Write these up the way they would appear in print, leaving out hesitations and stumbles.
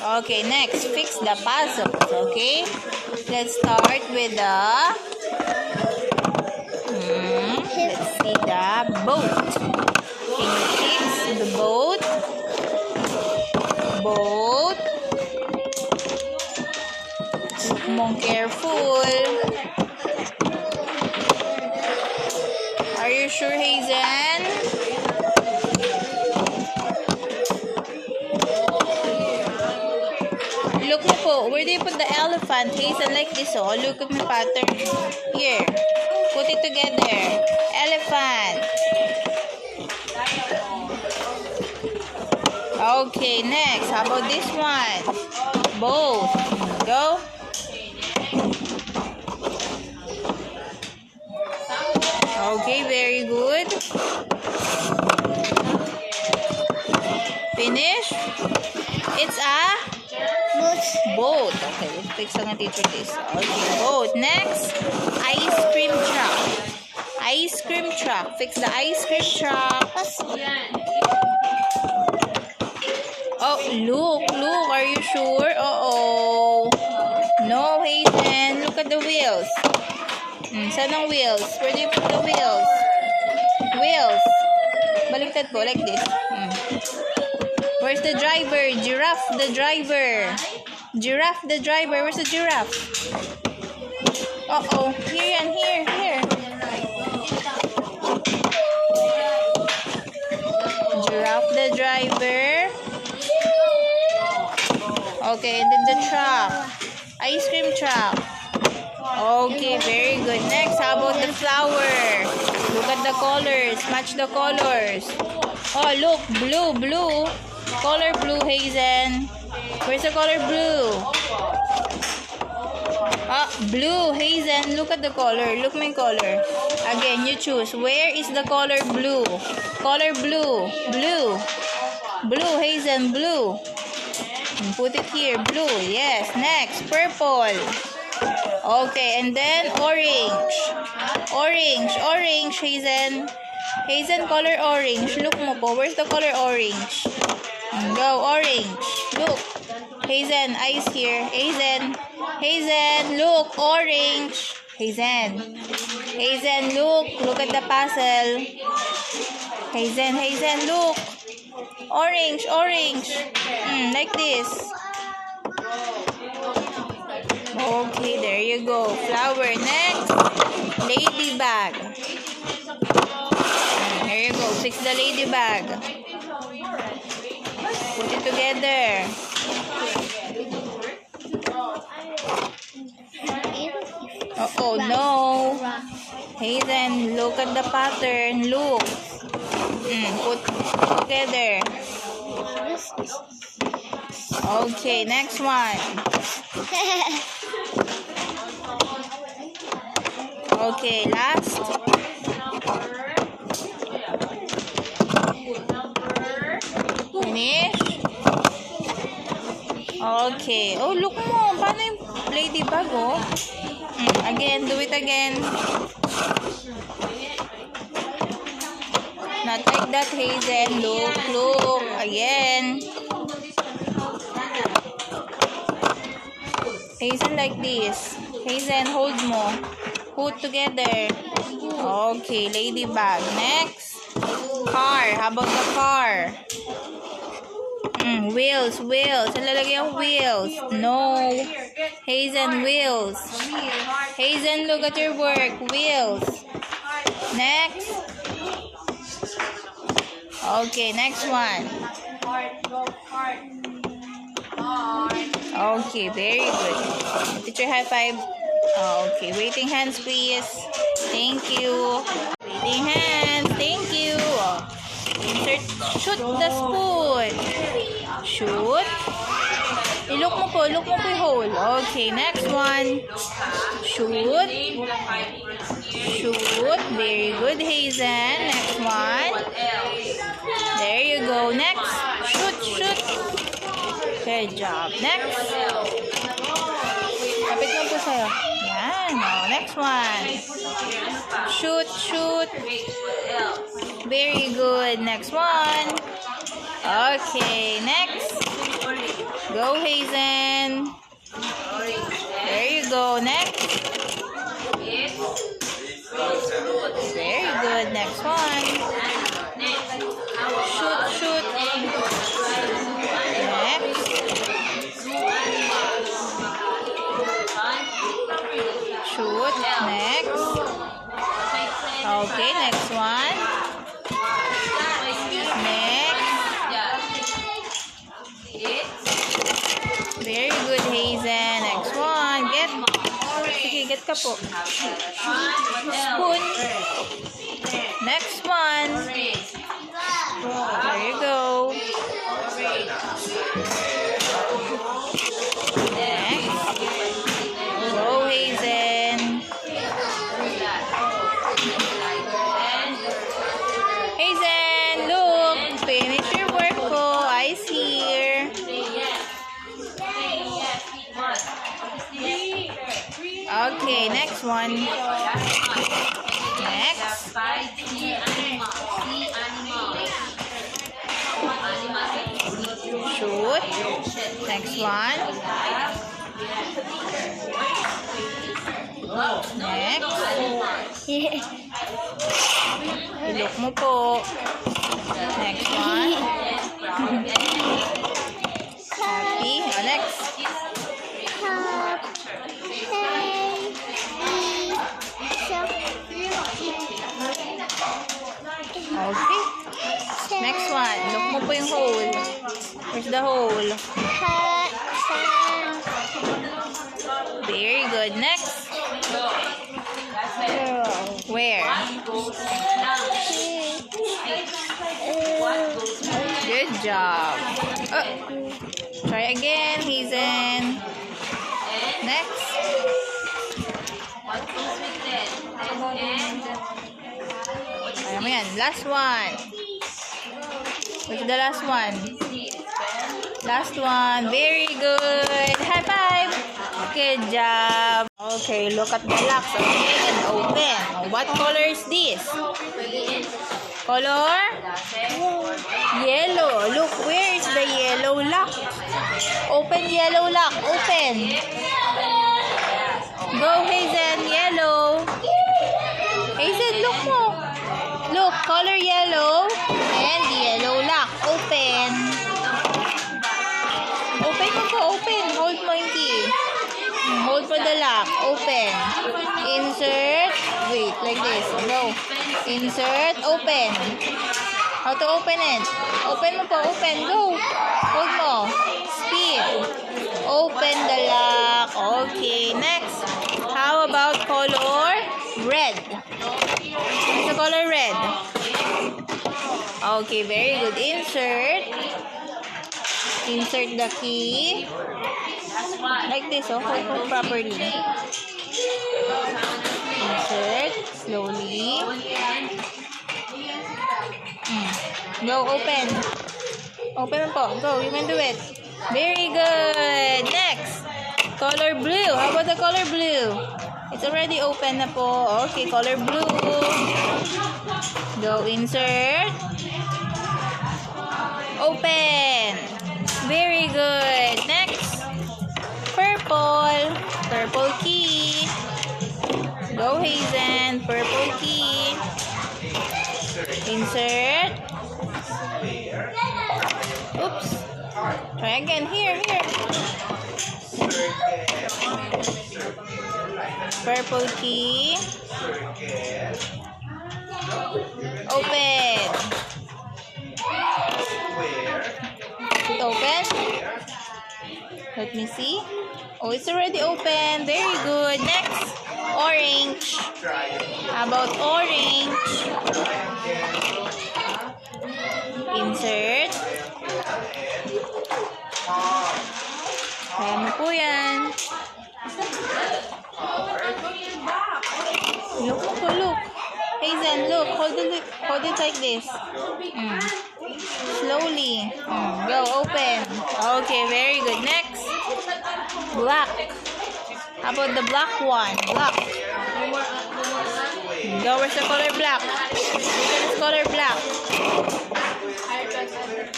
Okay, next, fix the puzzles. Okay, let's start with the let's see the boat. Can you fix the boat? Boat. Look careful. Are you sure, Hazen? Look mo po, where do you put the elephant? Hazen, like this, oh. Look at my pattern. Here. Put it together. Elephant. Okay, next. How about this one? Boat. Go. Okay, very good. Finish? It's a boat. Okay, let's fix ang teacher this. Okay, boat. Next, ice cream truck. Ice cream truck. Fix the ice cream truck. Oh, look. Are you sure? Uh-oh. No, Hayden. Look at the wheels. Saan ang wheels? Where do you put the wheels? Wheels. Baliktad po, like this. Where's the driver? Giraffe, the driver. Giraffe, the driver. Where's the giraffe? Uh-oh. Here yan, here. Giraffe, the driver. Okay, and then the truck. Ice cream truck. Okay, very good. Next, how about the flower? Look at the colors. Match the colors. Oh, look. Blue. Color blue, Hazen. Where's the color blue? Blue, Hazen. Look at the color. Look my color. Again, you choose. Where is the color blue? Color blue. Blue, Hazen. Blue. Put it here. Blue. Yes. Next, purple. Okay, and then orange. Orange, Hazen. Hazen, color orange. Look mo po. Where's the color orange? Go, orange. Look. Hazen, eyes here. Hazen, look. Orange. Hazen, look. Look at the puzzle. Hazen, look. Orange. Like this. Okay, there you go. Flower. Next, ladybag. There you go. Fix the ladybag. Put it together. Oh no. Hazen, look at the pattern. Look. Put together. Okay, next one. Okay, last. Finish? Okay. Oh, look mo. Paano yung ladybag, oh? Again, do it again. Not like that, Hazen. Look. Again. Hazen, like this. Hazen, hold mo. Put together. Okay, ladybag. Next. Car. How about the car? Wheels. Saan lalagay ang wheels? No. Hazen, wheels. Hazen, look at your work. Wheels. Next. Okay, next one. Okay, very good. Teacher, high five. Okay, waiting hands, please. Thank you. Waiting hands. Thank you. Insert. Shoot the spoon. Shoot. Look mo po yung hole. Okay, next one. Shoot. Very good, Hazen. Next one. There you go. Next. Shoot. Good job. Next. Kapit lang po sa'yo. Yan. Next one. Shoot. Very good. Next one. Okay. Next. Go, Hazen. There you go. Next. Very good. Next one. Shoot, shoot. Next. Shoot. Next. Okay, next one. Next. Very good, Hazen. Next one. Get. Sige, get ka po. Spoon. Next one. There you go. Next. Go, Hazen. Hazen, look. Finish your work po. Eyes here. Okay, next one. Next. Shoot. Next one. Next. Look mo po. Next one. Happy. Oh, next. Okay. Next one. Look mo po yung hole. Where's the hole? Very good. Next. Where? Good job. Oh. Try again, Hazen. Next. Ayan mo yan. Last one. Where's the last one? Last one. Very good. High five. Good job. Okay, look at the locks. Okay, and open. What color is this? Color? Yellow. Look, where is the yellow lock? Open yellow lock. Open. Go, Hazen. Yellow. Hazen, look mo. Look, color yellow and yellow lock. Open. Open mo po. Open. Hold mo yung key. Hold for the lock. Open. Insert. Wait, like this. Go. Insert. Open. How to open it? Open mo po. Open. Go. Hold mo. Speed. Open the lock. Okay. Next. How about color red? What's the color red? Okay, very good. Insert. Insert the key. Like this, oh. Hold properly. Insert. Slowly. Go, open. Open po. Go, you can do it. Very good. Next. Color blue. How about the color blue? It's already open na po. Okay, color blue. Go, insert. Open. Very good. Next. Purple. Purple key. Go, Hazen. Purple key. Insert. Oops. Try again. Here. Purple key. Open. Is it open? Let me see. Oh, it's already open. Very good. Next. Orange. How about orange? Insert. Kaya mo po yan. Look po, look. Hazen, look. Hold it like this. Slowly. Go, open. Okay, very good. Next. Black. How about the black one? Black. Go, where's the color black? Where's the color black?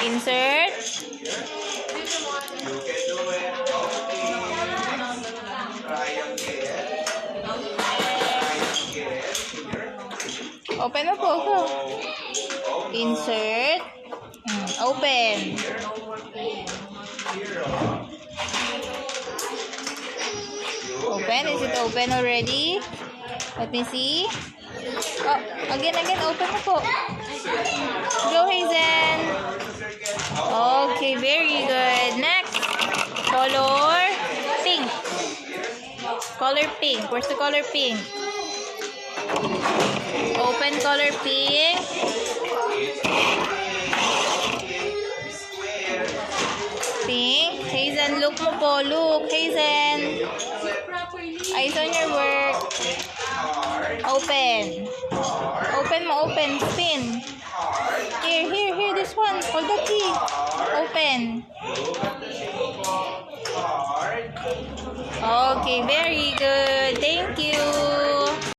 Insert. can do it. Okay. Triangle. Triangle. Open mo po. Go. Oh. Insert. Open. Open. Is it open already? Let me see. Oh, again. Open mo po. Go, Hazen. Okay, very good. Next. Color pink. Color pink. Where's the color pink? Open color pink. Pink. Hazen, look mo po. Look, Hazen. Eyes on your work. Open. Open mo, open. Spin. Here. This one. Hold the key. Open. Okay, very good.